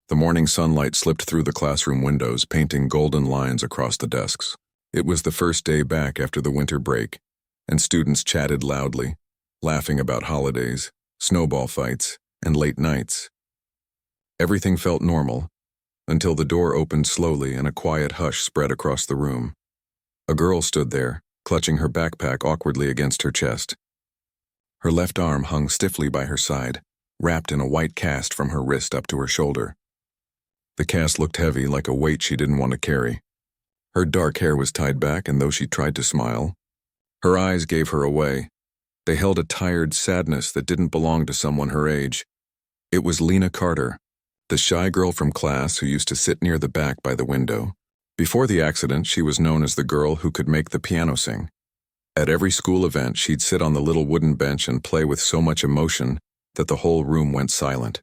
The morning sunlight slipped through the classroom windows, painting golden lines across the desks. It was the first day back after the winter break, and students chatted loudly, laughing about holidays, snowball fights, and late nights. Everything felt normal, until the door opened slowly and a quiet hush spread across the room. A girl stood there, clutching her backpack awkwardly against her chest. Her left arm hung stiffly by her side, wrapped in a white cast from her wrist up to her shoulder. The cast looked heavy, like a weight she didn't want to carry. Her dark hair was tied back, and though she tried to smile, her eyes gave her away. They held a tired sadness that didn't belong to someone her age. It was Lena Carter, the shy girl from class who used to sit near the back by the window. Before the accident, she was known as the girl who could make the piano sing. At every school event, she'd sit on the little wooden bench and play with so much emotion that the whole room went silent.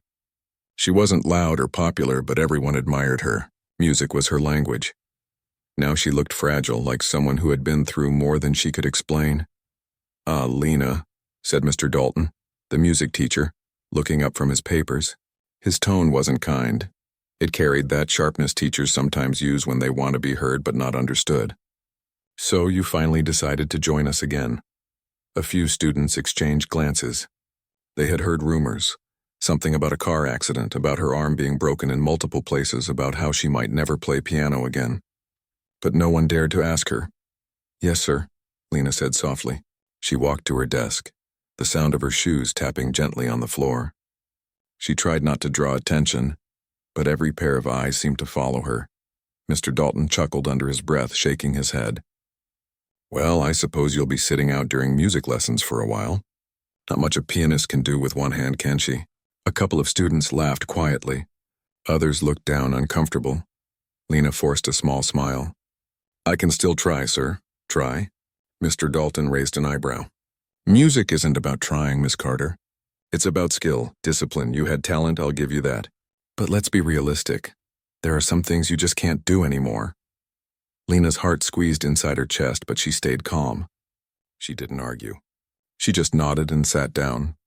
She wasn't loud or popular, but everyone admired her. Music was her language. Now she looked fragile, like someone who had been through more than she could explain. "Ah, Lena," said Mr. Dalton, the music teacher, looking up from his papers. His tone wasn't kind. It carried that sharpness teachers sometimes use when they want to be heard but not understood. "So you finally decided to join us again." A few students exchanged glances. They had heard rumors. Something about a car accident, about her arm being broken in multiple places, about how she might never play piano again. But no one dared to ask her. "Yes, sir," Lena said softly. She walked to her desk, the sound of her shoes tapping gently on the floor. She tried not to draw attention, but every pair of eyes seemed to follow her. Mr. Dalton chuckled under his breath, shaking his head. "Well, I suppose you'll be sitting out during music lessons for a while. Not much a pianist can do with one hand, can she?" A couple of students laughed quietly. Others looked down, uncomfortable. Lena forced a small smile. "I can still try, sir." "Try?" Mr. Dalton raised an eyebrow. "Music isn't about trying, Miss Carter. It's about skill, discipline. You had talent, I'll give you that. But let's be realistic. There are some things you just can't do anymore." Lena's heart squeezed inside her chest, but she stayed calm. She didn't argue. She just nodded and sat down.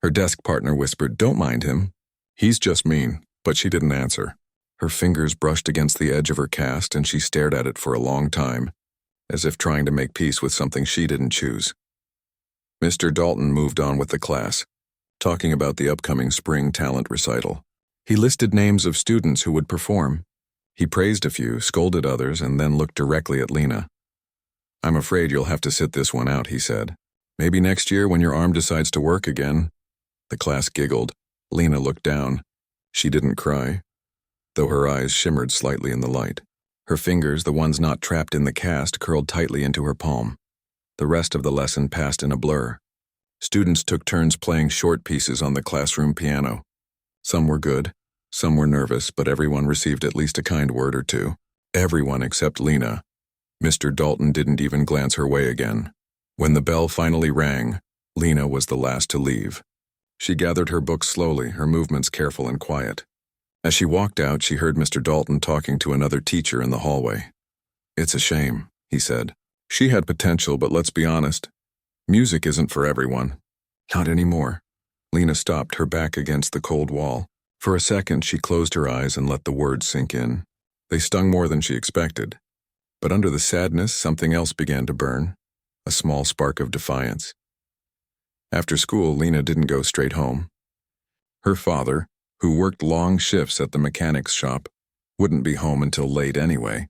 Her desk partner whispered, "Don't mind him. He's just mean," but she didn't answer. Her fingers brushed against the edge of her cast, and she stared at it for a long time, as if trying to make peace with something she didn't choose. Mr. Dalton moved on with the class, talking about the upcoming spring talent recital. He listed names of students who would perform. He praised a few, scolded others, and then looked directly at Lena. "I'm afraid you'll have to sit this one out," he said. "Maybe next year when your arm decides to work again." The class giggled. Lena looked down. She didn't cry, though her eyes shimmered slightly in the light. Her fingers, the ones not trapped in the cast, curled tightly into her palm. The rest of the lesson passed in a blur. Students took turns playing short pieces on the classroom piano. Some were good, some were nervous, but everyone received at least a kind word or two. Everyone except Lena. Mr. Dalton didn't even glance her way again. When the bell finally rang, Lena was the last to leave. She gathered her books slowly, her movements careful and quiet. As she walked out, she heard Mr. Dalton talking to another teacher in the hallway. "It's a shame," he said. "She had potential, but let's be honest. Music isn't for everyone. Not anymore." Lena stopped, her back against the cold wall. For a second, she closed her eyes and let the words sink in. They stung more than she expected. But under the sadness, something else began to burn, a small spark of defiance. After school, Lena didn't go straight home. Her father, who worked long shifts at the mechanic's shop, wouldn't be home until late anyway.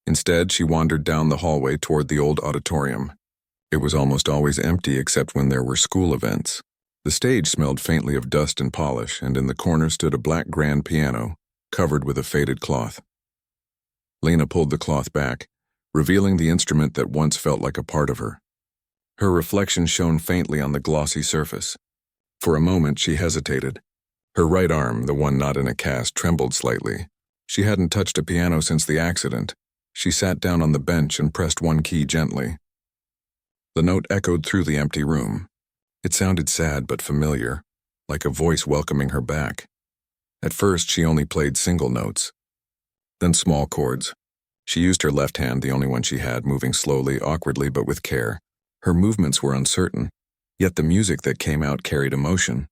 Instead, she wandered down the hallway toward the old auditorium. It was almost always empty except when there were school events. The stage smelled faintly of dust and polish, and in the corner stood a black grand piano, covered with a faded cloth. Lena pulled the cloth back, revealing the instrument that once felt like a part of her. Her reflection shone faintly on the glossy surface. For a moment, she hesitated. Her right arm, the one not in a cast, trembled slightly. She hadn't touched a piano since the accident. She sat down on the bench and pressed one key gently. The note echoed through the empty room. It sounded sad but familiar, like a voice welcoming her back. At first, she only played single notes, then small chords. She used her left hand, the only one she had, moving slowly, awkwardly, but with care. Her movements were uncertain, yet the music that came out carried emotion.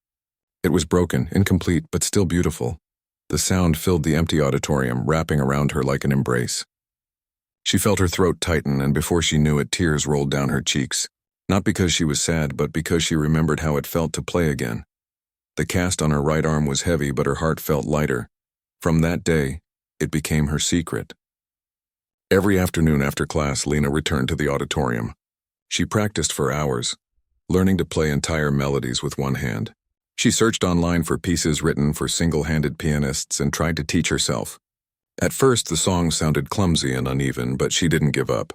It was broken, incomplete, but still beautiful. The sound filled the empty auditorium, wrapping around her like an embrace. She felt her throat tighten, and before she knew it, tears rolled down her cheeks. Not because she was sad, but because she remembered how it felt to play again. The cast on her right arm was heavy, but her heart felt lighter. From that day, it became her secret. Every afternoon after class, Lena returned to the auditorium. She practiced for hours, learning to play entire melodies with one hand. She searched online for pieces written for single-handed pianists and tried to teach herself. At first, the songs sounded clumsy and uneven, but she didn't give up.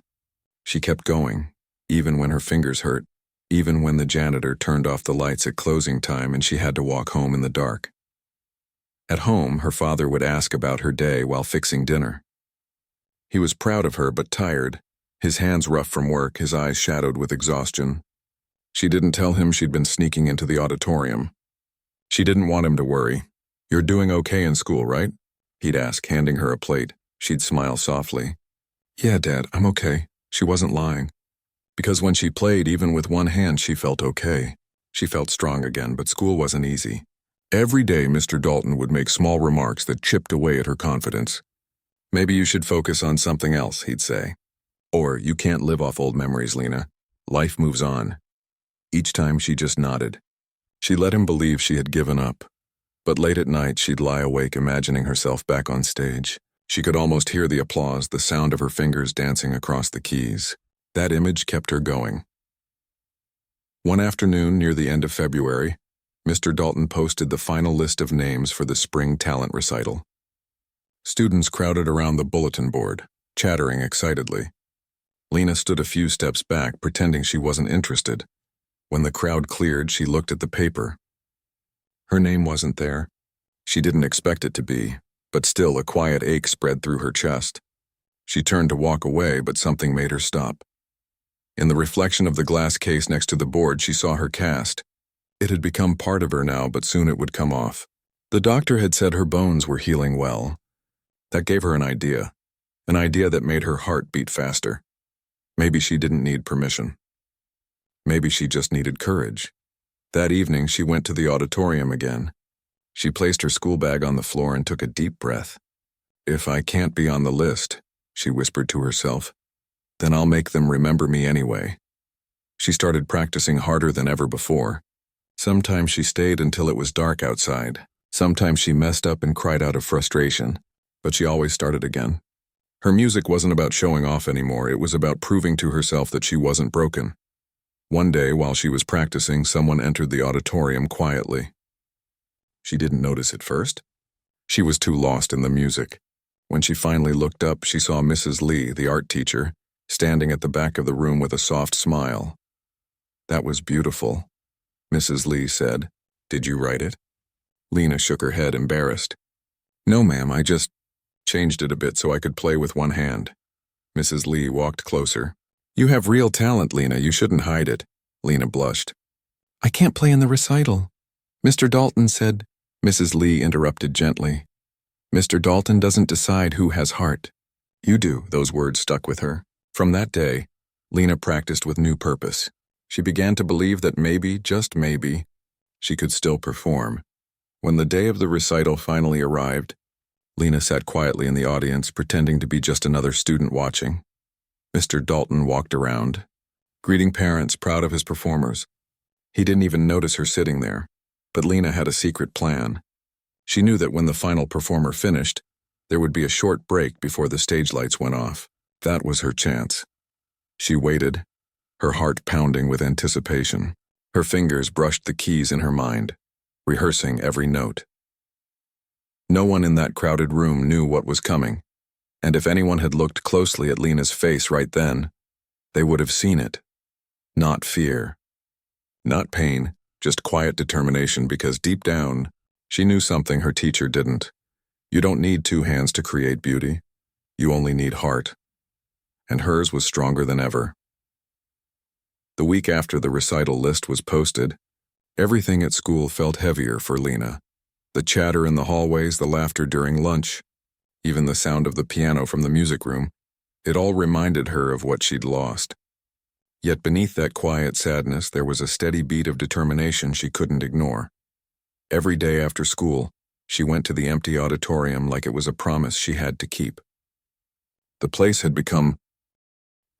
She kept going, even when her fingers hurt, even when the janitor turned off the lights at closing time and she had to walk home in the dark. At home, her father would ask about her day while fixing dinner. He was proud of her but tired, his hands rough from work, his eyes shadowed with exhaustion. She didn't tell him she'd been sneaking into the auditorium. She didn't want him to worry. "You're doing okay in school, right?" he'd ask, handing her a plate. She'd smile softly. "Yeah, Dad, I'm okay." She wasn't lying. Because when she played, even with one hand, she felt okay. She felt strong again, but school wasn't easy. Every day, Mr. Dalton would make small remarks that chipped away at her confidence. "Maybe you should focus on something else," he'd say. Or, "You can't live off old memories, Lena. Life moves on." Each time she just nodded. She let him believe she had given up. But late at night, she'd lie awake imagining herself back on stage. She could almost hear the applause, the sound of her fingers dancing across the keys. That image kept her going. One afternoon near the end of February, Mr. Dalton posted the final list of names for the spring talent recital. Students crowded around the bulletin board, chattering excitedly. Lena stood a few steps back, pretending she wasn't interested. When the crowd cleared, she looked at the paper. Her name wasn't there. She didn't expect it to be, but still a quiet ache spread through her chest. She turned to walk away, but something made her stop. In the reflection of the glass case next to the board, she saw her cast. It had become part of her now, but soon it would come off. The doctor had said her bones were healing well. That gave her an idea that made her heart beat faster. Maybe she didn't need permission. Maybe she just needed courage. That evening, she went to the auditorium again. She placed her school bag on the floor and took a deep breath. "If I can't be on the list," she whispered to herself, "then I'll make them remember me anyway." She started practicing harder than ever before. Sometimes she stayed until it was dark outside. Sometimes she messed up and cried out of frustration, but she always started again. Her music wasn't about showing off anymore. It was about proving to herself that she wasn't broken. One day, while she was practicing, someone entered the auditorium quietly. She didn't notice at first. She was too lost in the music. When she finally looked up, she saw Mrs. Lee, the art teacher, standing at the back of the room with a soft smile. "That was beautiful," Mrs. Lee said. "Did you write it?" Lena shook her head, embarrassed. "No, ma'am, I just changed it a bit so I could play with one hand." Mrs. Lee walked closer. "You have real talent, Lena. You shouldn't hide it." Lena blushed. "I can't play in the recital. Mr. Dalton said—" Mrs. Lee interrupted gently. "Mr. Dalton doesn't decide who has heart. You do." Those words stuck with her. From that day, Lena practiced with new purpose. She began to believe that maybe, just maybe, she could still perform. When the day of the recital finally arrived, Lena sat quietly in the audience, pretending to be just another student watching. Mr. Dalton walked around, greeting parents proud of his performers. He didn't even notice her sitting there, but Lena had a secret plan. She knew that when the final performer finished, there would be a short break before the stage lights went off. That was her chance. She waited, her heart pounding with anticipation. Her fingers brushed the keys in her mind, rehearsing every note. No one in that crowded room knew what was coming, and if anyone had looked closely at Lena's face right then, they would have seen it. Not fear. Not pain, just quiet determination, because deep down, she knew something her teacher didn't. You don't need two hands to create beauty. You only need heart. And hers was stronger than ever. The week after the recital list was posted, everything at school felt heavier for Lena. The chatter in the hallways, the laughter during lunch, even the sound of the piano from the music room, it all reminded her of what she'd lost. Yet beneath that quiet sadness, there was a steady beat of determination she couldn't ignore. Every day after school, She went to the empty auditorium like it was a promise she had to keep. The place had become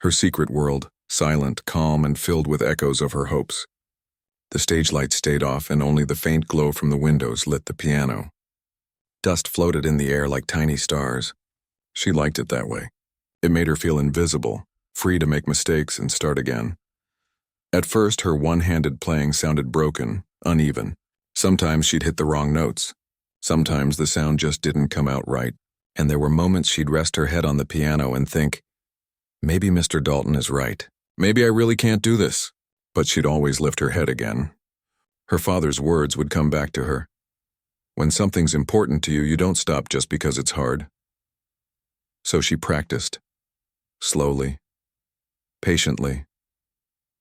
her secret world, silent, calm, and filled with echoes of her hopes. The stage lights stayed off, and only the faint glow from the windows lit the piano. Dust floated in the air like tiny stars. She liked it that way. It made her feel invisible, free to make mistakes and start again. At first, her one-handed playing sounded broken, uneven. Sometimes she'd hit the wrong notes. Sometimes the sound just didn't come out right, and there were moments she'd rest her head on the piano and think, maybe Mr. Dalton is right. Maybe I really can't do this. But she'd always lift her head again. Her father's words would come back to her. When something's important to you, you don't stop just because it's hard. So she practiced. Slowly. Patiently.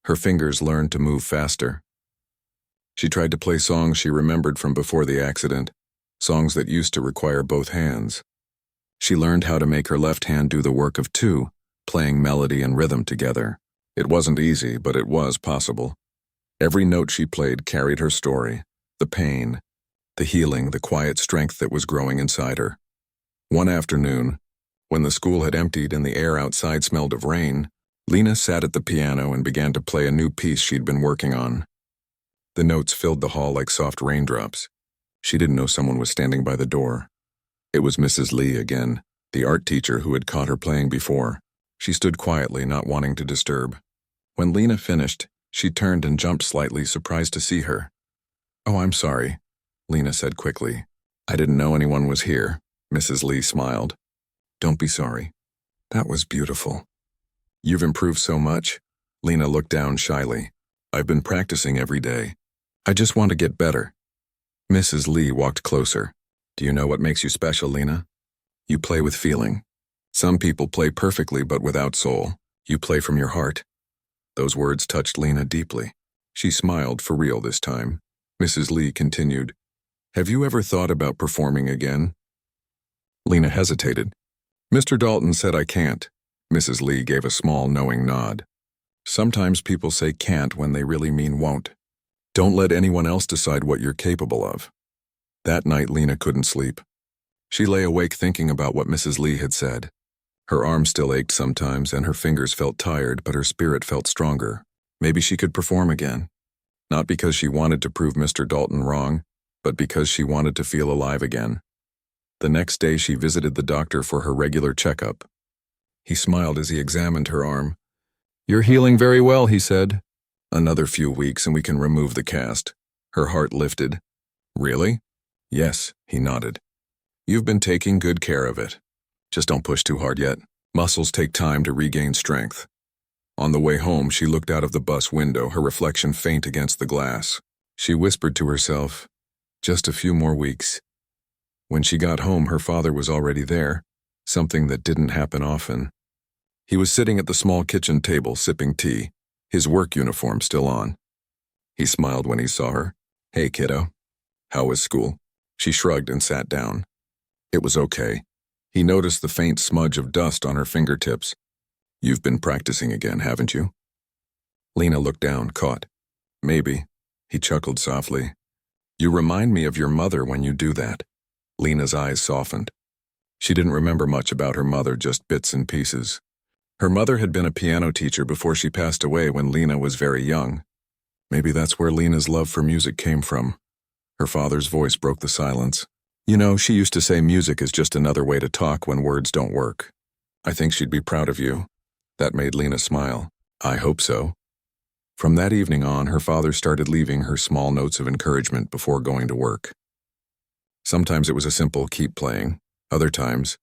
Her fingers learned to move faster. She tried to play songs she remembered from before the accident, songs that used to require both hands. She learned how to make her left hand do the work of two, playing melody and rhythm together. It wasn't easy, but it was possible. Every note she played carried her story, the pain, the healing, the quiet strength that was growing inside her. One afternoon, when the school had emptied and the air outside smelled of rain, Lena sat at the piano and began to play a new piece she'd been working on. The notes filled the hall like soft raindrops. She didn't know someone was standing by the door. It was Mrs. Lee again, the art teacher who had caught her playing before. She stood quietly, not wanting to disturb. When Lena finished, she turned and jumped slightly, surprised to see her. "Oh, I'm sorry," Lena said quickly. "I didn't know anyone was here." Mrs. Lee smiled. "Don't be sorry. That was beautiful." "You've improved so much." Lena looked down shyly. "I've been practicing every day. I just want to get better." Mrs. Lee walked closer. "Do you know what makes you special, Lena? You play with feeling. Some people play perfectly but without soul. You play from your heart." Those words touched Lena deeply. She smiled for real this time. Mrs. Lee continued, "Have you ever thought about performing again?" Lena hesitated. "Mr. Dalton said I can't." Mrs. Lee gave a small, knowing nod. "Sometimes people say can't when they really mean won't. Don't let anyone else decide what you're capable of." That night, Lena couldn't sleep. She lay awake thinking about what Mrs. Lee had said. Her arms still ached sometimes, and her fingers felt tired, but her spirit felt stronger. Maybe she could perform again. Not because she wanted to prove Mr. Dalton wrong, but because she wanted to feel alive again. The next day, she visited the doctor for her regular checkup. He smiled as he examined her arm. "You're healing very well," he said. "Another few weeks and we can remove the cast." Her heart lifted. "Really?" "Yes," he nodded. "You've been taking good care of it. Just don't push too hard yet. Muscles take time to regain strength." On the way home, she looked out of the bus window, her reflection faint against the glass. She whispered to herself, "Just a few more weeks." When she got home, her father was already there, something that didn't happen often. He was sitting at the small kitchen table, sipping tea, his work uniform still on. He smiled when he saw her. "Hey, kiddo. How was school?" She shrugged and sat down. It was okay. He noticed the faint smudge of dust on her fingertips. "You've been practicing again, haven't you?" Lena looked down, caught. "Maybe." He chuckled softly. "You remind me of your mother when you do that." Lena's eyes softened. She didn't remember much about her mother, just bits and pieces. Her mother had been a piano teacher before she passed away when Lena was very young. Maybe that's where Lena's love for music came from. Her father's voice broke the silence. "You know, she used to say music is just another way to talk when words don't work. I think she'd be proud of you." That made Lena smile. "I hope so." From that evening on, her father started leaving her small notes of encouragement before going to work. Sometimes it was a simple "keep playing." Other times,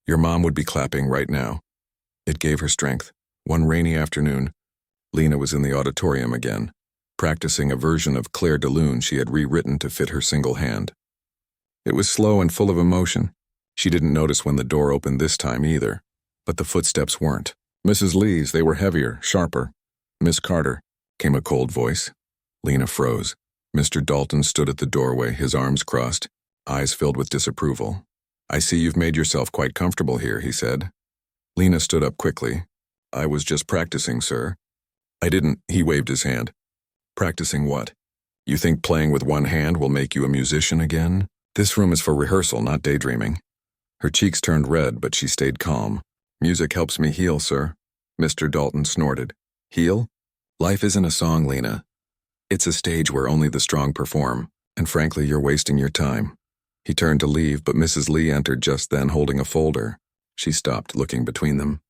"Your mom would be clapping right now." It gave her strength. One rainy afternoon, Lena was in the auditorium again, practicing a version of Claire de Lune she had rewritten to fit her single hand. It was slow and full of emotion. She didn't notice when the door opened this time either, but the footsteps weren't. Mrs. Lee's, they were heavier, sharper. "Miss Carter," came a cold voice. Lena froze. Mr. Dalton stood at the doorway, his arms crossed, eyes filled with disapproval. "I see you've made yourself quite comfortable here," he said. Lena stood up quickly. "I was just practicing, sir." "I didn't," he waved his hand. "Practicing what? You think playing with one hand will make you a musician again?" This room is for rehearsal, not daydreaming. Her cheeks turned red, but she stayed calm. Music helps me heal, sir. Mr. Dalton snorted. Heal? Life isn't a song, Lena. It's a stage where only the strong perform, and frankly, you're wasting your time. He turned to leave, but Mrs. Lee entered just then holding a folder. She stopped, looking between them.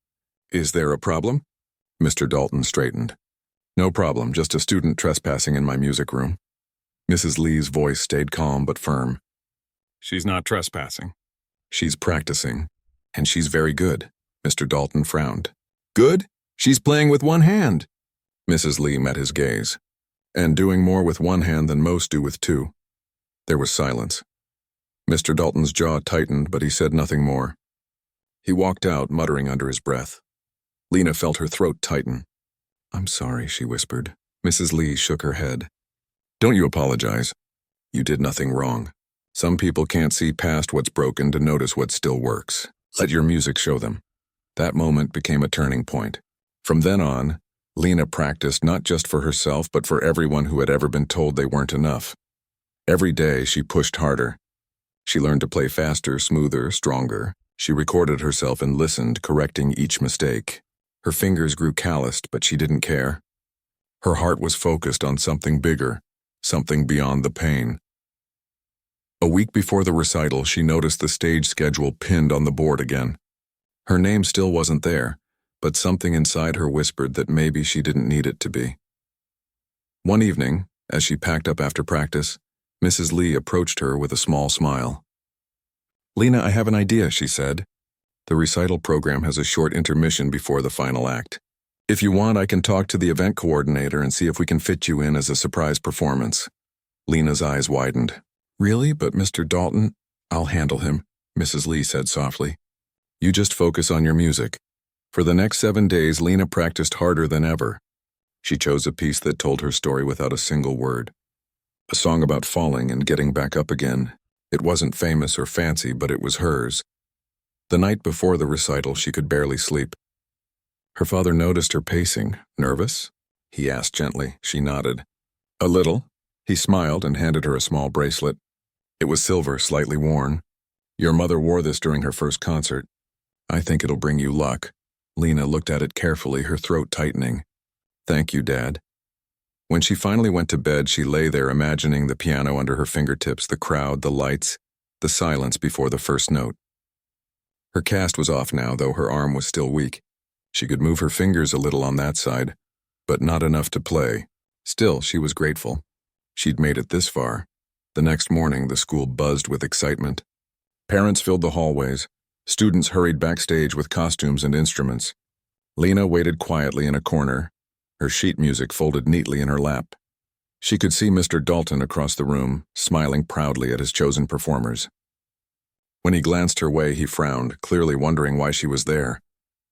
Is there a problem? Mr. Dalton straightened. No problem, just a student trespassing in my music room. Mrs. Lee's voice stayed calm but firm. She's not trespassing. She's practicing, and she's very good. Mr. Dalton frowned. Good? She's playing with one hand. Mrs. Lee met his gaze. And doing more with one hand than most do with two. There was silence. Mr. Dalton's jaw tightened, but he said nothing more. He walked out, muttering under his breath. Lena felt her throat tighten. I'm sorry, she whispered. Mrs. Lee shook her head. Don't you apologize. You did nothing wrong. Some people can't see past what's broken to notice what still works. Let your music show them. That moment became a turning point. From then on, Lena practiced not just for herself but for everyone who had ever been told they weren't enough. Every day she pushed harder. She learned to play faster, smoother, stronger. She recorded herself and listened, correcting each mistake. Her fingers grew calloused, but she didn't care. Her heart was focused on something bigger, something beyond the pain. A week before the recital, she noticed the stage schedule pinned on the board again. Her name still wasn't there, but something inside her whispered that maybe she didn't need it to be. One evening, as she packed up after practice, Mrs. Lee approached her with a small smile. Lena, I have an idea, she said. The recital program has a short intermission before the final act. If you want, I can talk to the event coordinator and see if we can fit you in as a surprise performance. Lena's eyes widened. Really? But Mr. Dalton? I'll handle him, Mrs. Lee said softly. You just focus on your music. For the next 7 days, Lena practiced harder than ever. She chose a piece that told her story without a single word. A song about falling and getting back up again. It wasn't famous or fancy, but it was hers. The night before the recital, she could barely sleep. Her father noticed her pacing. Nervous? He asked gently. She nodded. A little. He smiled and handed her a small bracelet. It was silver, slightly worn. Your mother wore this during her first concert. I think it'll bring you luck. Lena looked at it carefully, her throat tightening. Thank you, Dad. When she finally went to bed, she lay there imagining the piano under her fingertips, the crowd, the lights, the silence before the first note. Her cast was off now, though her arm was still weak. She could move her fingers a little on that side, but not enough to play. Still, she was grateful. She'd made it this far. The next morning, the school buzzed with excitement. Parents filled the hallways. Students hurried backstage with costumes and instruments. Lena waited quietly in a corner, her sheet music folded neatly in her lap. She could see Mr. Dalton across the room, smiling proudly at his chosen performers. When he glanced her way, he frowned, clearly wondering why she was there.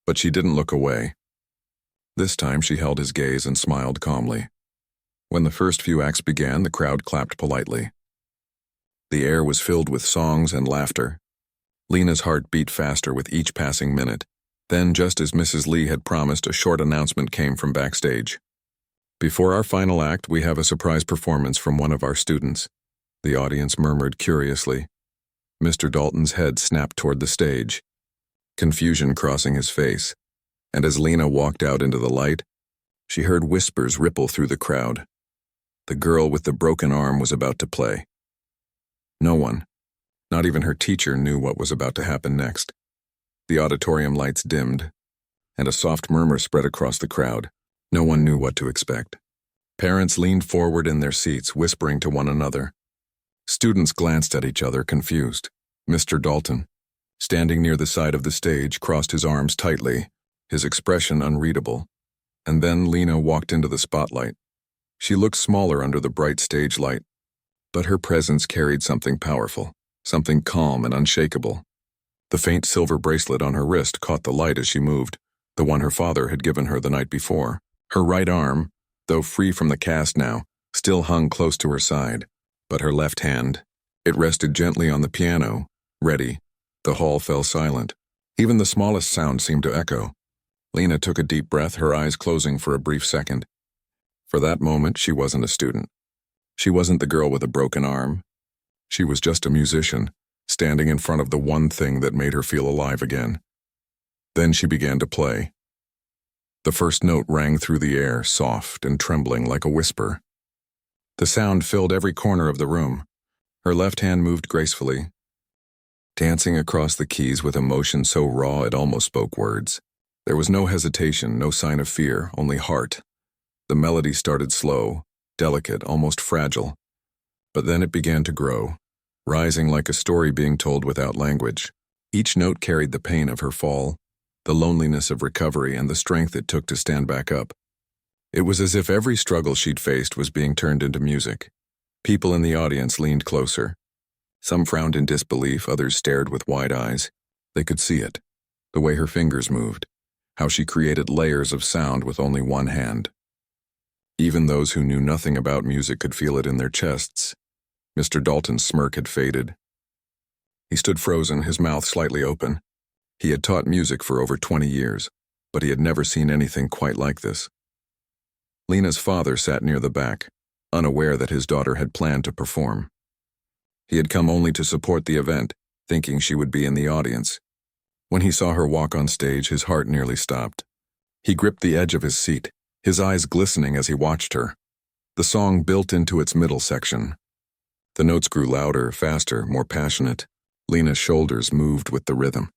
But she didn't look away. This time she held his gaze and smiled calmly. When the first few acts began, the crowd clapped politely. The air was filled with songs and laughter. Lena's heart beat faster with each passing minute. Then, just as Mrs. Lee had promised, a short announcement came from backstage. Before our final act, we have a surprise performance from one of our students. The audience murmured curiously. Mr. Dalton's head snapped toward the stage, confusion crossing his face, and as Lena walked out into the light, she heard whispers ripple through the crowd. The girl with the broken arm was about to play. No one, not even her teacher, knew what was about to happen next. The auditorium lights dimmed, and a soft murmur spread across the crowd. No one knew what to expect. Parents leaned forward in their seats, whispering to one another. Students glanced at each other, confused. Mr. Dalton, standing near the side of the stage, crossed his arms tightly, his expression unreadable. And then Lena walked into the spotlight. She looked smaller under the bright stage light, but her presence carried something powerful, something calm and unshakable. The faint silver bracelet on her wrist caught the light as she moved, the one her father had given her the night before. Her right arm, though free from the cast now, still hung close to her side, but her left hand, it rested gently on the piano, ready. The hall fell silent. Even the smallest sound seemed to echo. Lena took a deep breath, her eyes closing for a brief second. For that moment, she wasn't a student. She wasn't the girl with a broken arm. She was just a musician, standing in front of the one thing that made her feel alive again. Then she began to play. The first note rang through the air, soft and trembling like a whisper. The sound filled every corner of the room. Her left hand moved gracefully, dancing across the keys with emotion so raw it almost spoke words. There was no hesitation, no sign of fear, only heart. The melody started slow, delicate, almost fragile. But then it began to grow, rising like a story being told without language. Each note carried the pain of her fall, the loneliness of recovery, and the strength it took to stand back up. It was as if every struggle she'd faced was being turned into music. People in the audience leaned closer. Some frowned in disbelief, others stared with wide eyes. They could see it, the way her fingers moved, how she created layers of sound with only one hand. Even those who knew nothing about music could feel it in their chests. Mr. Dalton's smirk had faded. He stood frozen, his mouth slightly open. He had taught music for over 20 years, but he had never seen anything quite like this. Lena's father sat near the back, unaware that his daughter had planned to perform. He had come only to support the event, thinking she would be in the audience. When he saw her walk on stage, his heart nearly stopped. He gripped the edge of his seat, his eyes glistening as he watched her. The song built into its middle section. The notes grew louder, faster, more passionate. Lena's shoulders moved with the rhythm.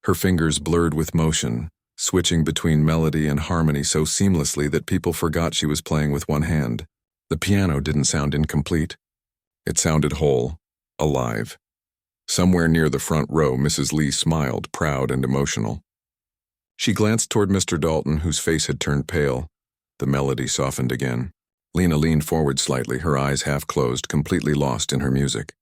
Her fingers blurred with motion, switching between melody and harmony so seamlessly that people forgot she was playing with one hand. The piano didn't sound incomplete. It sounded whole, alive. Somewhere near the front row, Mrs. Lee smiled, proud and emotional. She glanced toward Mr. Dalton, whose face had turned pale. The melody softened again. Lena leaned forward slightly, her eyes half closed, completely lost in her music.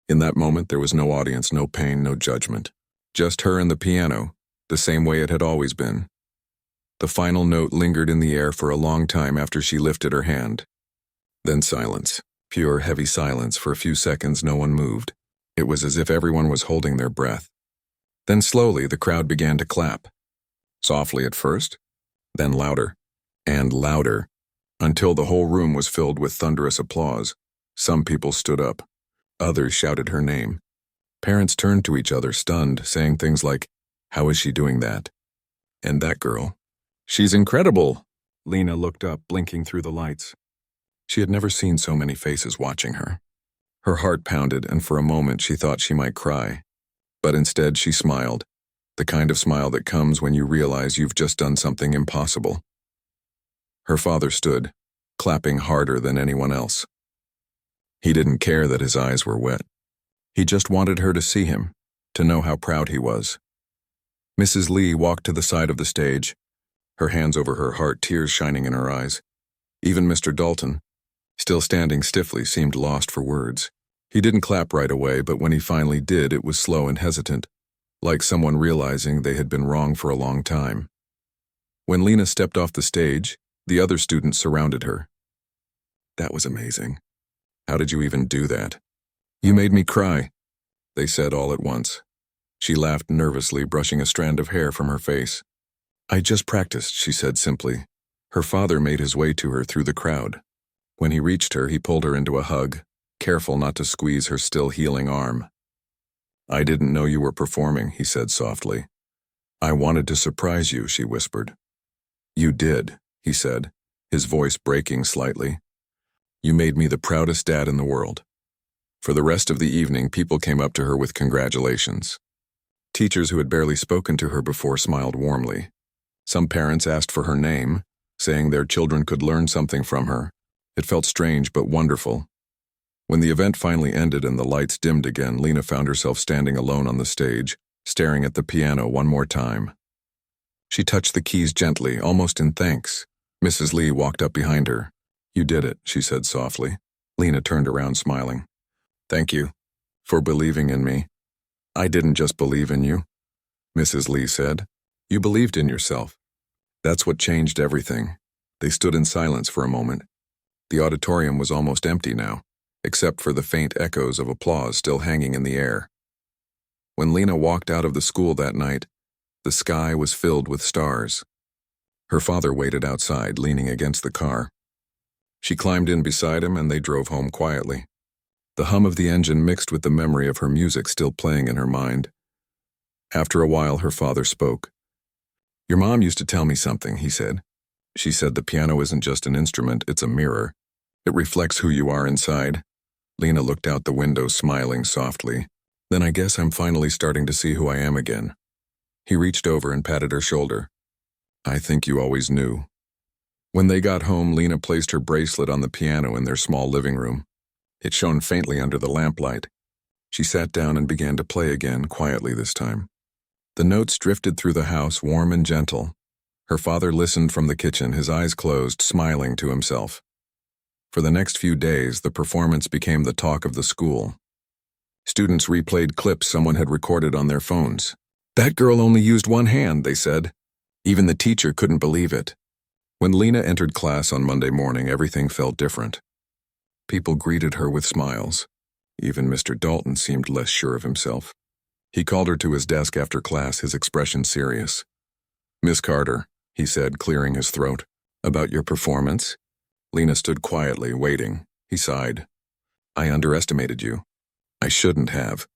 In that moment, there was no audience, no pain, no judgment. Just her and the piano, the same way it had always been. The final note lingered in the air for a long time after she lifted her hand. Then silence, pure, heavy silence. For a few seconds, no one moved. It was as if everyone was holding their breath. Then slowly, the crowd began to clap. Softly at first, then louder, and louder, until the whole room was filled with thunderous applause. Some people stood up. Others shouted her name. Parents turned to each other, stunned, saying things like, "How is she doing that? And that girl? She's incredible!" Lena looked up, blinking through the lights. She had never seen so many faces watching her. Her heart pounded, and for a moment she thought she might cry. But instead she smiled, the kind of smile that comes when you realize you've just done something impossible. Her father stood, clapping harder than anyone else. He didn't care that his eyes were wet. He just wanted her to see him, to know how proud he was. Mrs. Lee walked to the side of the stage, her hands over her heart, tears shining in her eyes. Even Mr. Dalton, still standing stiffly, seemed lost for words. He didn't clap right away, but when he finally did, it was slow and hesitant, like someone realizing they had been wrong for a long time. When Lena stepped off the stage, the other students surrounded her. "That was amazing. How did you even do that?" "You made me cry," they said all at once. She laughed nervously, brushing a strand of hair from her face. "I just practiced," she said simply. Her father made his way to her through the crowd. When he reached her, he pulled her into a hug, careful not to squeeze her still healing arm. "I didn't know you were performing," he said softly. "I wanted to surprise you," she whispered. "You did," he said, his voice breaking slightly. "You made me the proudest dad in the world." For the rest of the evening, people came up to her with congratulations. Teachers who had barely spoken to her before smiled warmly. Some parents asked for her name, saying their children could learn something from her. It felt strange but wonderful. When the event finally ended and the lights dimmed again, Lena found herself standing alone on the stage, staring at the piano one more time. She touched the keys gently, almost in thanks. Mrs. Lee walked up behind her. "You did it," she said softly. Lena turned around, smiling. "Thank you for believing in me." "I didn't just believe in you," Mrs. Lee said. "You believed in yourself. That's what changed everything." They stood in silence for a moment. The auditorium was almost empty now, except for the faint echoes of applause still hanging in the air. When Lena walked out of the school that night, the sky was filled with stars. Her father waited outside, leaning against the car. She climbed in beside him and they drove home quietly. The hum of the engine mixed with the memory of her music still playing in her mind. After a while, her father spoke. "Your mom used to tell me something," he said. "She said the piano isn't just an instrument, it's a mirror. It reflects who you are inside." Lena looked out the window, smiling softly. "Then I guess I'm finally starting to see who I am again." He reached over and patted her shoulder. "I think you always knew." When they got home, Lena placed her bracelet on the piano in their small living room. It shone faintly under the lamplight. She sat down and began to play again, quietly this time. The notes drifted through the house, warm and gentle. Her father listened from the kitchen, his eyes closed, smiling to himself. For the next few days, the performance became the talk of the school. Students replayed clips someone had recorded on their phones. "That girl only used one hand," they said. Even the teacher couldn't believe it. When Lena entered class on Monday morning, everything felt different. People greeted her with smiles. Even Mr. Dalton seemed less sure of himself. He called her to his desk after class, his expression serious. "Miss Carter," he said, clearing his throat. "About your performance?" Lena stood quietly, waiting. He sighed. "I underestimated you. I shouldn't have.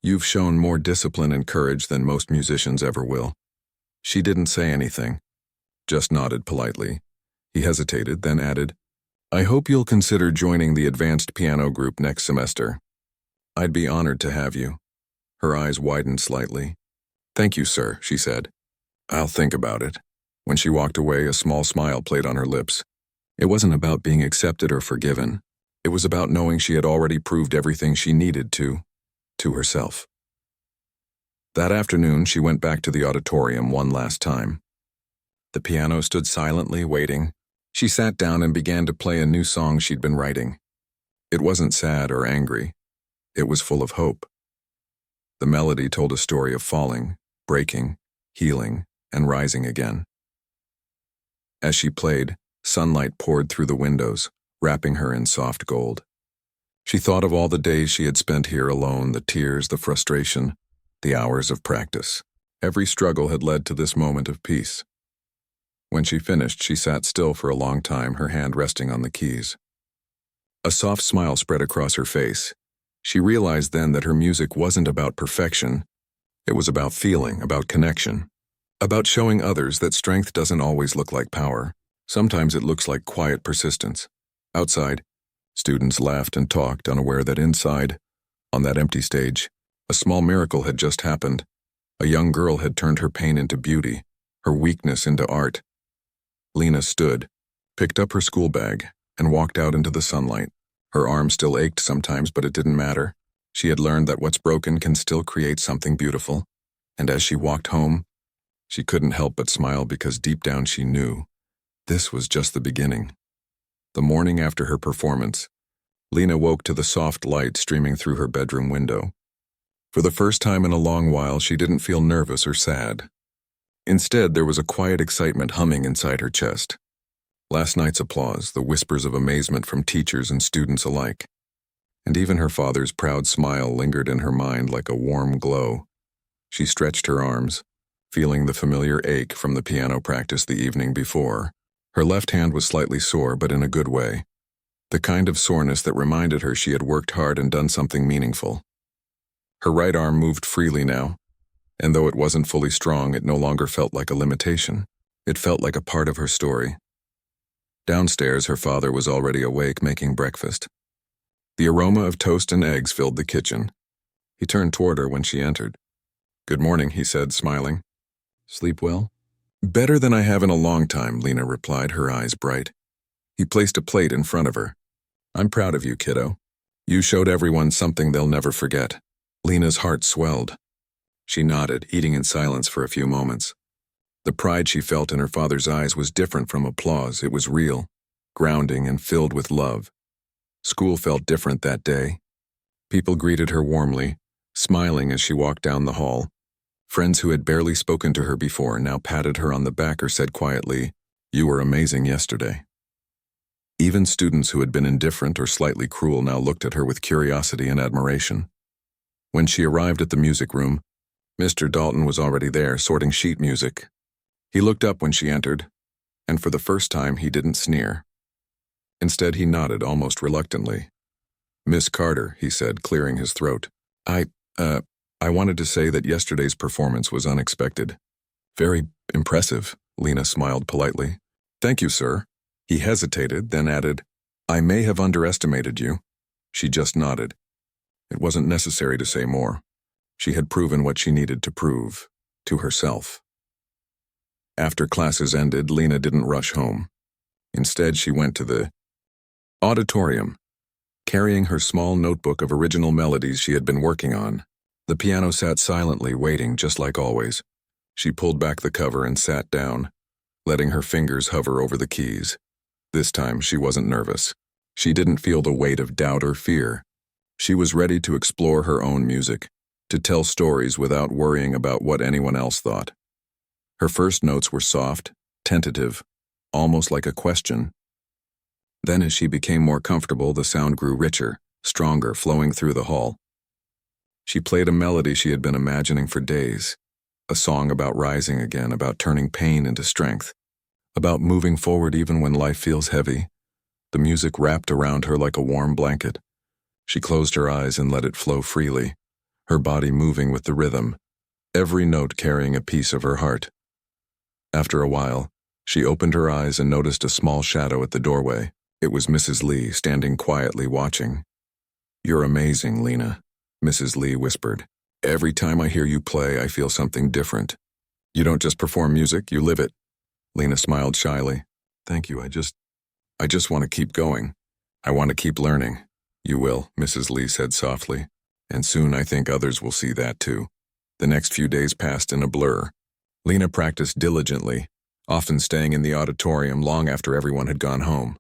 You've shown more discipline and courage than most musicians ever will." She didn't say anything, just nodded politely. He hesitated, then added, "I hope you'll consider joining the advanced piano group next semester. I'd be honored to have you." Her eyes widened slightly. "Thank you, sir," she said. "I'll think about it." When she walked away, a small smile played on her lips. It wasn't about being accepted or forgiven. It was about knowing she had already proved everything she needed to herself. That afternoon, she went back to the auditorium one last time. The piano stood silently, waiting. She sat down and began to play a new song she'd been writing. It wasn't sad or angry. It was full of hope. The melody told a story of falling, breaking, healing, and rising again. As she played, sunlight poured through the windows, wrapping her in soft gold. She thought of all the days she had spent here alone, the tears, the frustration, the hours of practice. Every struggle had led to this moment of peace. When she finished, she sat still for a long time, her hand resting on the keys. A soft smile spread across her face. She realized then that her music wasn't about perfection. It was about feeling, about connection, about showing others that strength doesn't always look like power. Sometimes it looks like quiet persistence. Outside, students laughed and talked, unaware that inside, on that empty stage, a small miracle had just happened. A young girl had turned her pain into beauty, her weakness into art. Lena stood, picked up her school bag, and walked out into the sunlight. Her arm still ached sometimes, but it didn't matter. She had learned that what's broken can still create something beautiful. And as she walked home, she couldn't help but smile because deep down she knew this was just the beginning. The morning after her performance, Lena woke to the soft light streaming through her bedroom window. For the first time in a long while, she didn't feel nervous or sad. Instead, there was a quiet excitement humming inside her chest. Last night's applause, the whispers of amazement from teachers and students alike. And even her father's proud smile lingered in her mind like a warm glow. She stretched her arms, feeling the familiar ache from the piano practice the evening before. Her left hand was slightly sore, but in a good way. The kind of soreness that reminded her she had worked hard and done something meaningful. Her right arm moved freely now, and though it wasn't fully strong, it no longer felt like a limitation. It felt like a part of her story. Downstairs, her father was already awake, making breakfast. The aroma of toast and eggs filled the kitchen. He turned toward her when she entered. "Good morning," he said, smiling. "Sleep well?" "Better than I have in a long time," Lena replied, her eyes bright. He placed a plate in front of her. "I'm proud of you, kiddo. You showed everyone something they'll never forget." Lena's heart swelled. She nodded, eating in silence for a few moments. The pride she felt in her father's eyes was different from applause. It was real, grounding, and filled with love. School felt different that day. People greeted her warmly, smiling as she walked down the hall. Friends who had barely spoken to her before now patted her on the back or said quietly, "You were amazing yesterday." Even students who had been indifferent or slightly cruel now looked at her with curiosity and admiration. When she arrived at the music room, Mr. Dalton was already there, sorting sheet music. He looked up when she entered, and for the first time he didn't sneer. Instead, he nodded almost reluctantly. Miss Carter, he said, clearing his throat. I, uh, I wanted to say that yesterday's performance was unexpected. Very impressive, Lena smiled politely. Thank you, sir. He hesitated, then added, I may have underestimated you. She just nodded. It wasn't necessary to say more. She had proven what she needed to prove, to herself. After classes ended, Lena didn't rush home. Instead, she went to the auditorium, carrying her small notebook of original melodies she had been working on. The piano sat silently, waiting just like always. She pulled back the cover and sat down, letting her fingers hover over the keys. This time, she wasn't nervous. She didn't feel the weight of doubt or fear. She was ready to explore her own music, to tell stories without worrying about what anyone else thought. Her first notes were soft, tentative, almost like a question. Then as she became more comfortable, the sound grew richer, stronger, flowing through the hall. She played a melody she had been imagining for days, a song about rising again, about turning pain into strength, about moving forward even when life feels heavy. The music wrapped around her like a warm blanket. She closed her eyes and let it flow freely, her body moving with the rhythm, every note carrying a piece of her heart. After a while, she opened her eyes and noticed a small shadow at the doorway. It was Mrs. Lee, standing quietly watching. You're amazing, Lena, Mrs. Lee whispered. Every time I hear you play, I feel something different. You don't just perform music, you live it. Lena smiled shyly. Thank you, I just want to keep going. I want to keep learning. You will, Mrs. Lee said softly. And soon I think others will see that too. The next few days passed in a blur. Lena practiced diligently, often staying in the auditorium long after everyone had gone home.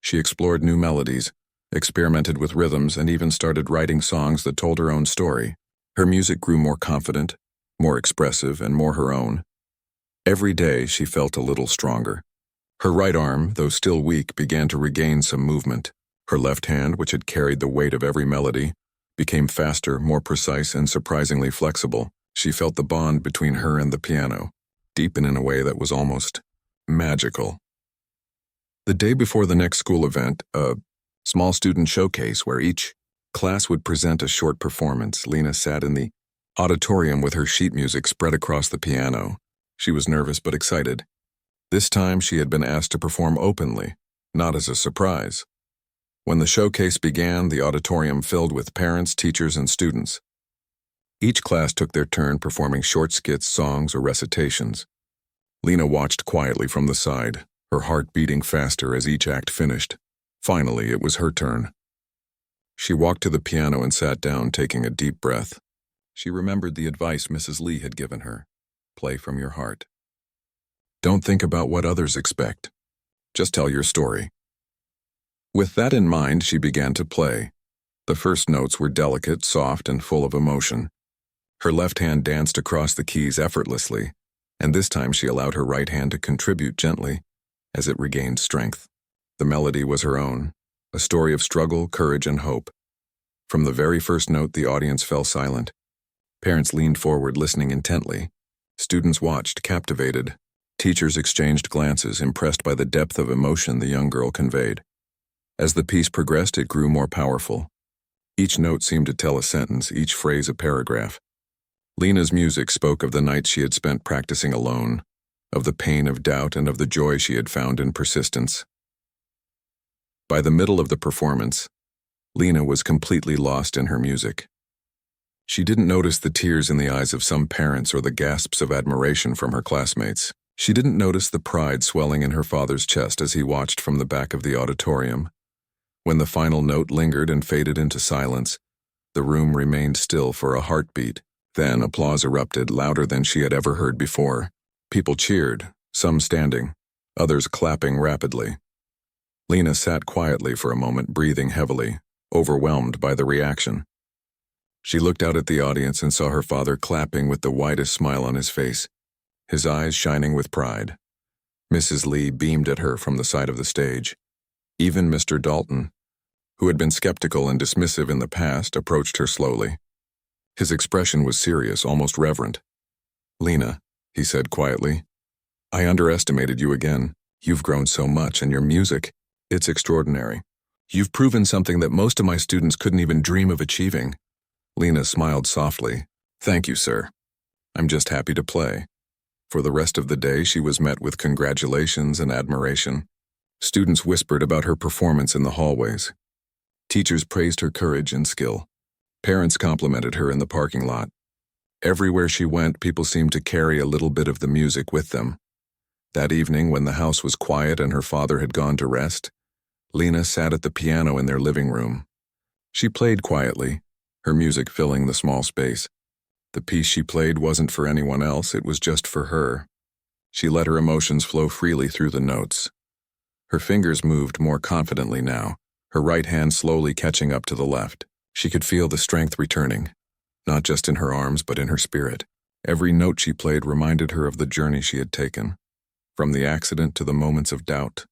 She explored new melodies, experimented with rhythms, and even started writing songs that told her own story. Her music grew more confident, more expressive, and more her own. Every day she felt a little stronger. Her right arm, though still weak, began to regain some movement. Her left hand, which had carried the weight of every melody, became faster, more precise, and surprisingly flexible. She felt the bond between her and the piano deepen in a way that was almost magical. The day before the next school event, a small student showcase where each class would present a short performance, Lena sat in the auditorium with her sheet music spread across the piano. She was nervous but excited. This time she had been asked to perform openly, not as a surprise. When the showcase began, the auditorium filled with parents, teachers, and students. Each class took their turn performing short skits, songs, or recitations. Lena watched quietly from the side, her heart beating faster as each act finished. Finally, it was her turn. She walked to the piano and sat down, taking a deep breath. She remembered the advice Mrs. Lee had given her. Play from your heart. Don't think about what others expect. Just tell your story. With that in mind, she began to play. The first notes were delicate, soft, and full of emotion. Her left hand danced across the keys effortlessly, and this time she allowed her right hand to contribute gently as it regained strength. The melody was her own, a story of struggle, courage, and hope. From the very first note, the audience fell silent. Parents leaned forward, listening intently. Students watched, captivated. Teachers exchanged glances, impressed by the depth of emotion the young girl conveyed. As the piece progressed, it grew more powerful. Each note seemed to tell a sentence, each phrase a paragraph. Lena's music spoke of the nights she had spent practicing alone, of the pain of doubt and of the joy she had found in persistence. By the middle of the performance, Lena was completely lost in her music. She didn't notice the tears in the eyes of some parents or the gasps of admiration from her classmates. She didn't notice the pride swelling in her father's chest as he watched from the back of the auditorium. When the final note lingered and faded into silence, the room remained still for a heartbeat. Then applause erupted, louder than she had ever heard before. People cheered, some standing, others clapping rapidly. Lena sat quietly for a moment, breathing heavily, overwhelmed by the reaction. She looked out at the audience and saw her father clapping with the widest smile on his face, his eyes shining with pride. Mrs. Lee beamed at her from the side of the stage. Even Mr. Dalton, who had been skeptical and dismissive in the past, approached her slowly. His expression was serious, almost reverent. "Lena," he said quietly, "I underestimated you again. You've grown so much, and your music, it's extraordinary. You've proven something that most of my students couldn't even dream of achieving. Lena smiled softly. Thank you, sir. I'm just happy to play. For the rest of the day, she was met with congratulations and admiration. Students whispered about her performance in the hallways. Teachers praised her courage and skill. Parents complimented her in the parking lot. Everywhere she went, people seemed to carry a little bit of the music with them. That evening, when the house was quiet and her father had gone to rest, Lena sat at the piano in their living room. She played quietly, her music filling the small space. The piece she played wasn't for anyone else, it was just for her. She let her emotions flow freely through the notes. Her fingers moved more confidently now, her right hand slowly catching up to the left. She could feel the strength returning, not just in her arms but in her spirit. Every note she played reminded her of the journey she had taken, from the accident to the moments of doubt,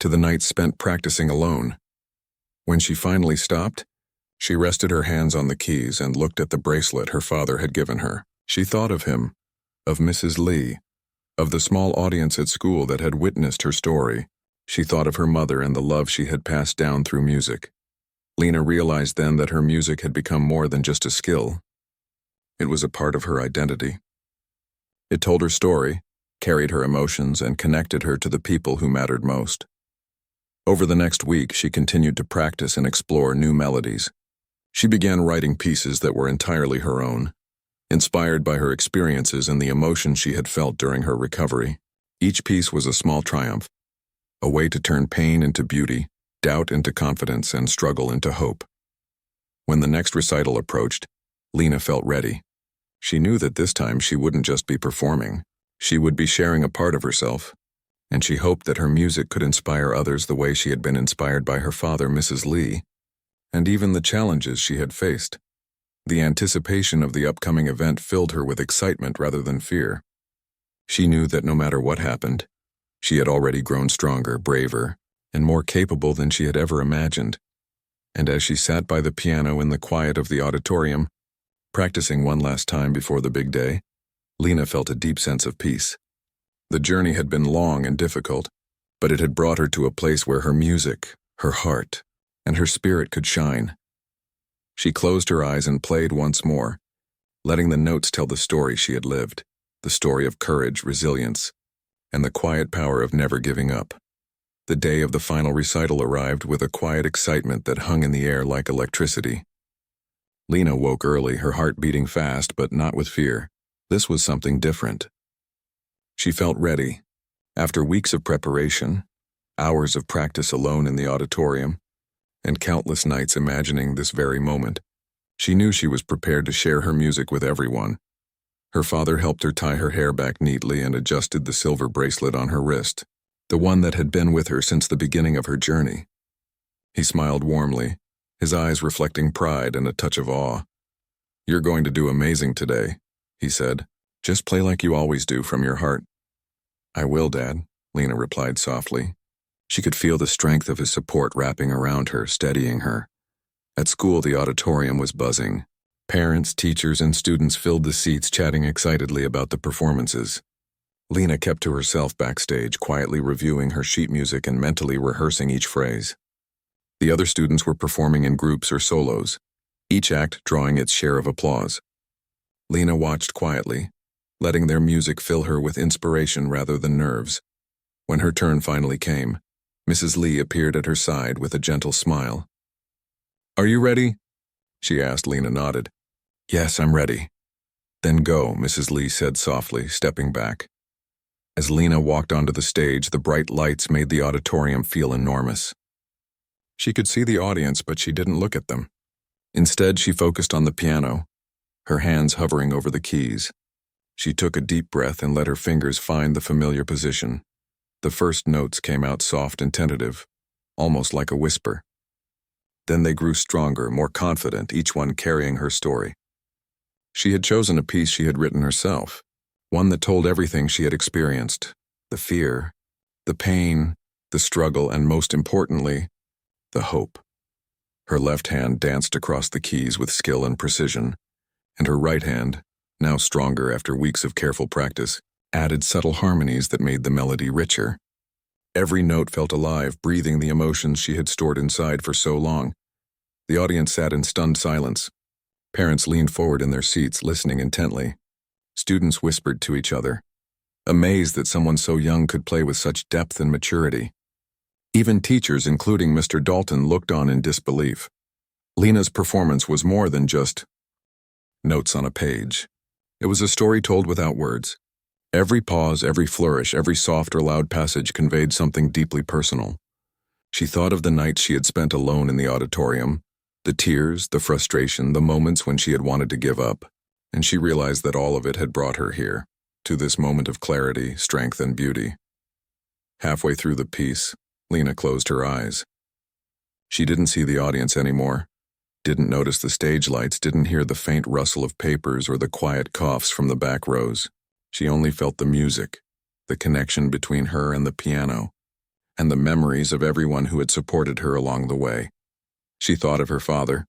to the nights spent practicing alone. When she finally stopped, she rested her hands on the keys and looked at the bracelet her father had given her. She thought of him, of Mrs. Lee, of the small audience at school that had witnessed her story. She thought of her mother and the love she had passed down through music. Lena realized then that her music had become more than just a skill. It was a part of her identity. It told her story, carried her emotions, and connected her to the people who mattered most. Over the next week, she continued to practice and explore new melodies. She began writing pieces that were entirely her own, inspired by her experiences and the emotion she had felt during her recovery. Each piece was a small triumph, a way to turn pain into beauty, doubt into confidence, and struggle into hope. When the next recital approached, Lena felt ready. She knew that this time she wouldn't just be performing, she would be sharing a part of herself, and she hoped that her music could inspire others the way she had been inspired by her father, Mrs. Lee, and even the challenges she had faced. The anticipation of the upcoming event filled her with excitement rather than fear. She knew that no matter what happened, she had already grown stronger, braver, and more capable than she had ever imagined. And as she sat by the piano in the quiet of the auditorium, practicing one last time before the big day, Lena felt a deep sense of peace. The journey had been long and difficult, but it had brought her to a place where her music, her heart, and her spirit could shine. She closed her eyes and played once more, letting the notes tell the story she had lived, the story of courage, resilience, and the quiet power of never giving up. The day of the final recital arrived with a quiet excitement that hung in the air like electricity. Lena woke early, her heart beating fast, but not with fear. This was something different. She felt ready. After weeks of preparation, hours of practice alone in the auditorium, and countless nights imagining this very moment, she knew she was prepared to share her music with everyone. Her father helped her tie her hair back neatly and adjusted the silver bracelet on her wrist, the one that had been with her since the beginning of her journey. He smiled warmly, his eyes reflecting pride and a touch of awe. "You're going to do amazing today," he said. "Just play like you always do from your heart." "I will, Dad," Lena replied softly. She could feel the strength of his support wrapping around her, steadying her. At school, the auditorium was buzzing. Parents, teachers, and students filled the seats, chatting excitedly about the performances. Lena kept to herself backstage, quietly reviewing her sheet music and mentally rehearsing each phrase. The other students were performing in groups or solos, each act drawing its share of applause. Lena watched quietly, letting their music fill her with inspiration rather than nerves. When her turn finally came, Mrs. Lee appeared at her side with a gentle smile. "Are you ready?" she asked. Lena nodded. "Yes, I'm ready." "Then go," Mrs. Lee said softly, stepping back. As Lena walked onto the stage, the bright lights made the auditorium feel enormous. She could see the audience, but she didn't look at them. Instead, she focused on the piano, her hands hovering over the keys. She took a deep breath and let her fingers find the familiar position. The first notes came out soft and tentative, almost like a whisper. Then they grew stronger, more confident, each one carrying her story. She had chosen a piece she had written herself, one that told everything she had experienced, the fear, the pain, the struggle, and most importantly, the hope. Her left hand danced across the keys with skill and precision, and her right hand, now stronger after weeks of careful practice, added subtle harmonies that made the melody richer. Every note felt alive, breathing the emotions she had stored inside for so long. The audience sat in stunned silence. Parents leaned forward in their seats, listening intently. Students whispered to each other, amazed that someone so young could play with such depth and maturity. Even teachers, including Mr. Dalton, looked on in disbelief. Lena's performance was more than just notes on a page. It was a story told without words. Every pause, every flourish, every soft or loud passage conveyed something deeply personal. She thought of the nights she had spent alone in the auditorium, the tears, the frustration, the moments when she had wanted to give up, and she realized that all of it had brought her here, to this moment of clarity, strength, and beauty. Halfway through the piece, Lena closed her eyes. She didn't see the audience anymore, didn't notice the stage lights, didn't hear the faint rustle of papers or the quiet coughs from the back rows. She only felt the music, the connection between her and the piano, and the memories of everyone who had supported her along the way. She thought of her father,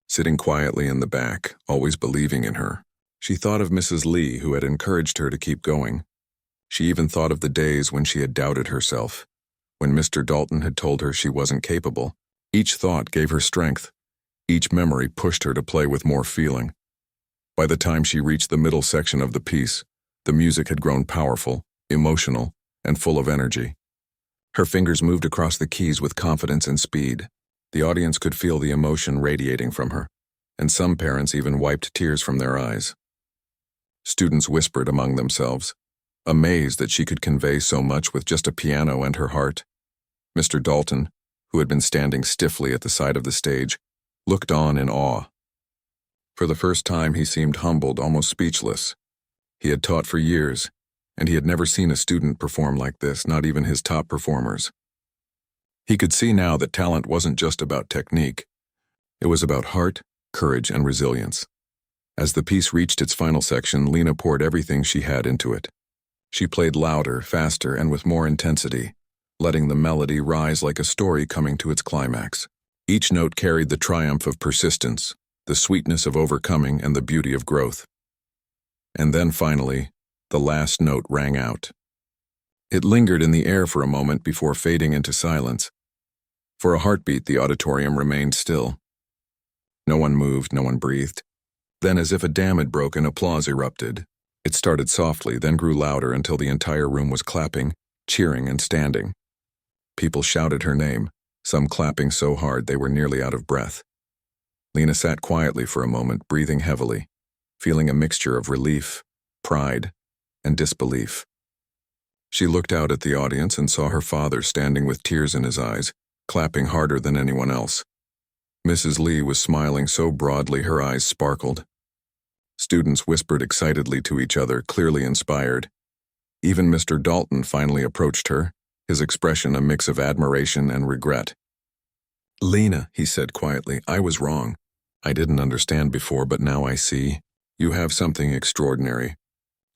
sitting quietly in the back, always believing in her. She thought of Mrs. Lee, who had encouraged her to keep going. She even thought of the days when she had doubted herself, when Mr. Dalton had told her she wasn't capable. Each thought gave her strength. Each memory pushed her to play with more feeling. By the time she reached the middle section of the piece, the music had grown powerful, emotional, and full of energy. Her fingers moved across the keys with confidence and speed. The audience could feel the emotion radiating from her, and some parents even wiped tears from their eyes. Students whispered among themselves, amazed that she could convey so much with just a piano and her heart. Mr. Dalton, who had been standing stiffly at the side of the stage, looked on in awe. For the first time, he seemed humbled, almost speechless. He had taught for years, and he had never seen a student perform like this, not even his top performers. He could see now that talent wasn't just about technique. It was about heart, courage, and resilience. As the piece reached its final section, Lena poured everything she had into it. She played louder, faster, and with more intensity, letting the melody rise like a story coming to its climax. Each note carried the triumph of persistence, the sweetness of overcoming, and the beauty of growth. And then finally, the last note rang out. It lingered in the air for a moment before fading into silence. For a heartbeat, the auditorium remained still. No one moved, no one breathed. Then, as if a dam had broken, applause erupted. It started softly, then grew louder until the entire room was clapping, cheering, and standing. People shouted her name, some clapping so hard they were nearly out of breath. Lena sat quietly for a moment, breathing heavily, feeling a mixture of relief, pride, and disbelief. She looked out at the audience and saw her father standing with tears in his eyes, clapping harder than anyone else. Mrs. Lee was smiling so broadly her eyes sparkled. Students whispered excitedly to each other, clearly inspired. Even Mr. Dalton finally approached her, his expression a mix of admiration and regret. "Lena," he said quietly, "I was wrong. I didn't understand before, but now I see. You have something extraordinary.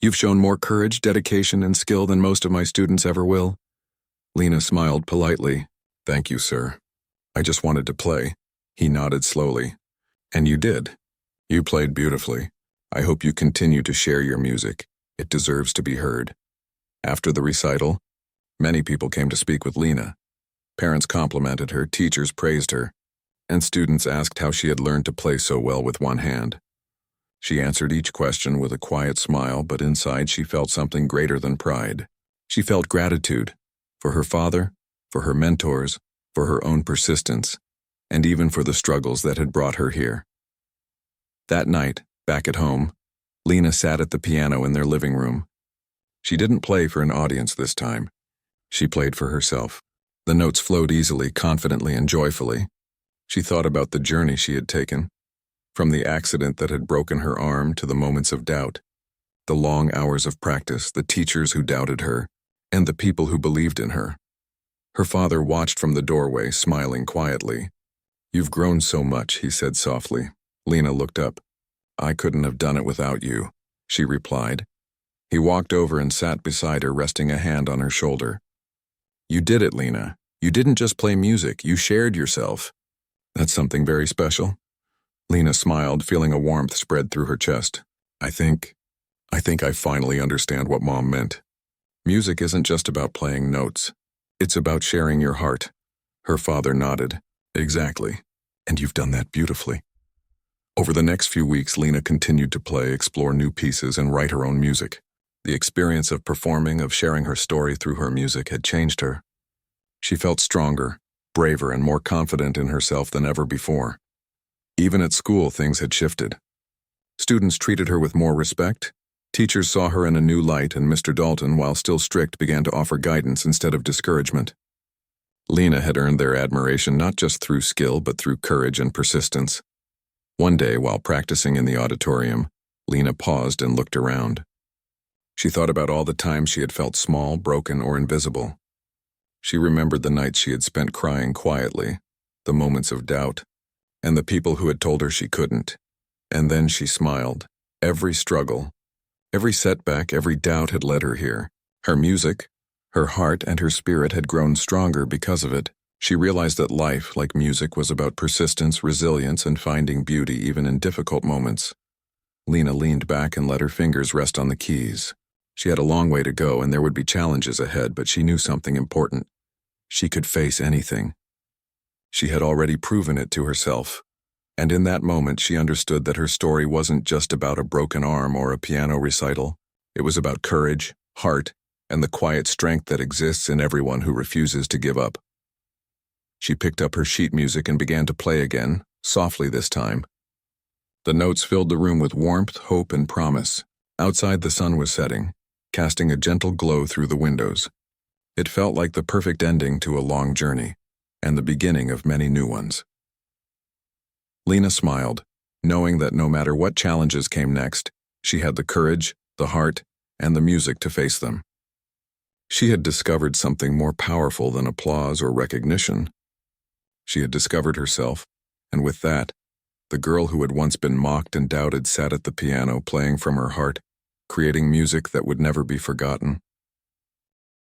You've shown more courage, dedication, and skill than most of my students ever will." Lena smiled politely. "Thank you, sir. I just wanted to play." He nodded slowly. "And you did. You played beautifully. I hope you continue to share your music. It deserves to be heard." After the recital, many people came to speak with Lena. Parents complimented her, teachers praised her, and students asked how she had learned to play so well with one hand. She answered each question with a quiet smile, but inside she felt something greater than pride. She felt gratitude for her father, for her mentors, for her own persistence, and even for the struggles that had brought her here. That night, back at home, Lena sat at the piano in their living room. She didn't play for an audience this time. She played for herself. The notes flowed easily, confidently, and joyfully. She thought about the journey she had taken, from the accident that had broken her arm to the moments of doubt, the long hours of practice, the teachers who doubted her, and the people who believed in her. Her father watched from the doorway, smiling quietly. "You've grown so much," he said softly. Lena looked up. "I couldn't have done it without you," she replied. He walked over and sat beside her, resting a hand on her shoulder. "You did it, Lena. You didn't just play music, you shared yourself. That's something very special." Lena smiled, feeling a warmth spread through her chest. I think I finally understand what Mom meant. Music isn't just about playing notes. It's about sharing your heart. Her father nodded. Exactly. And you've done that beautifully. Over the next few weeks, Lena continued to play, explore new pieces, and write her own music. The experience of performing, of sharing her story through her music had changed her. She felt stronger, braver, and more confident in herself than ever before. Even at school, things had shifted. Students treated her with more respect. Teachers saw her in a new light, and Mr. Dalton, while still strict, began to offer guidance instead of discouragement. Lena had earned their admiration not just through skill, but through courage and persistence. One day, while practicing in the auditorium, Lena paused and looked around. She thought about all the times she had felt small, broken, or invisible. She remembered the nights she had spent crying quietly, the moments of doubt, and the people who had told her she couldn't. And then she smiled. Every struggle, every setback, every doubt had led her here. Her music, her heart, and her spirit had grown stronger because of it. She realized that life, like music, was about persistence, resilience, and finding beauty even in difficult moments. Lena leaned back and let her fingers rest on the keys. She had a long way to go, and there would be challenges ahead, but she knew something important. She could face anything. She had already proven it to herself. And in that moment, she understood that her story wasn't just about a broken arm or a piano recital. It was about courage, heart, and the quiet strength that exists in everyone who refuses to give up. She picked up her sheet music and began to play again, softly this time. The notes filled the room with warmth, hope, and promise. Outside, the sun was setting, casting a gentle glow through the windows. It felt like the perfect ending to a long journey, and the beginning of many new ones. Lena smiled, knowing that no matter what challenges came next, she had the courage, the heart, and the music to face them. She had discovered something more powerful than applause or recognition. She had discovered herself, and with that, the girl who had once been mocked and doubted sat at the piano playing from her heart, creating music that would never be forgotten.